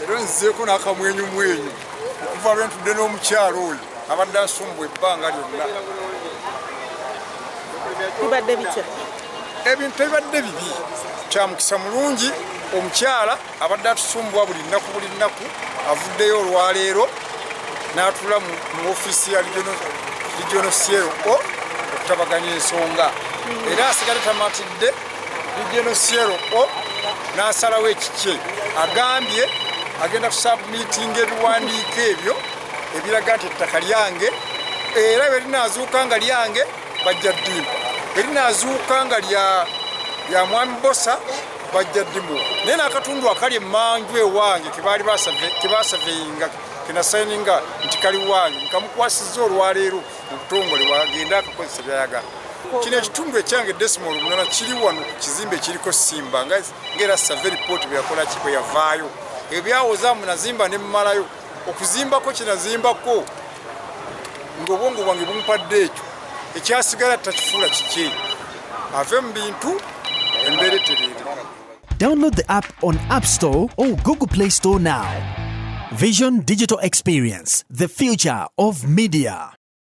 era nzizeeko n'akamwenyumwenyu okuva lwe ntudde n'omukyalo oyo abadde asumbwa ebbanga lyonna. Bibadde bitya? Ebintu ebibadde bibi. Kya mukisa mulungi omukyala abadde atusumbwa buli nnaku avuddeyo olwaleero n'atula mu ofiisi ya regional CRO okutabaganya ensonga. Era asigale tamatidde regional CRO n'asalawo ekikye. Agambye agenda kusubmitinga ebiwandiiko ebyo ebiraga nti ettaka lyange, era bwe linaazuuka nga lyange bajja ddimba, bwe linaazuuka nga lya mwami Bosa bajja ddimu. Naye n'akatundu akali emmanju ewange kebaasaveyinga kenasayininga nti kali wange nkamukwasizza olwaleero mu butongole wagenda akakozesa byayagala. Kino ekitundu ekyange decimal 8 kiri wano ku kizimbe kiriko Simba ng'era survey report bwe yakola ki bwe yavaayo. Ebyawoza munazimba ne mmalayo okuzimbako kinazimbako ng'obwongo bwange bumpadde ekyo ekyasigala takifuula kiki ave mu bintu embeera etereere. Download the app on App Store or Google Play Store now. Vision Digital Experience, the future of media.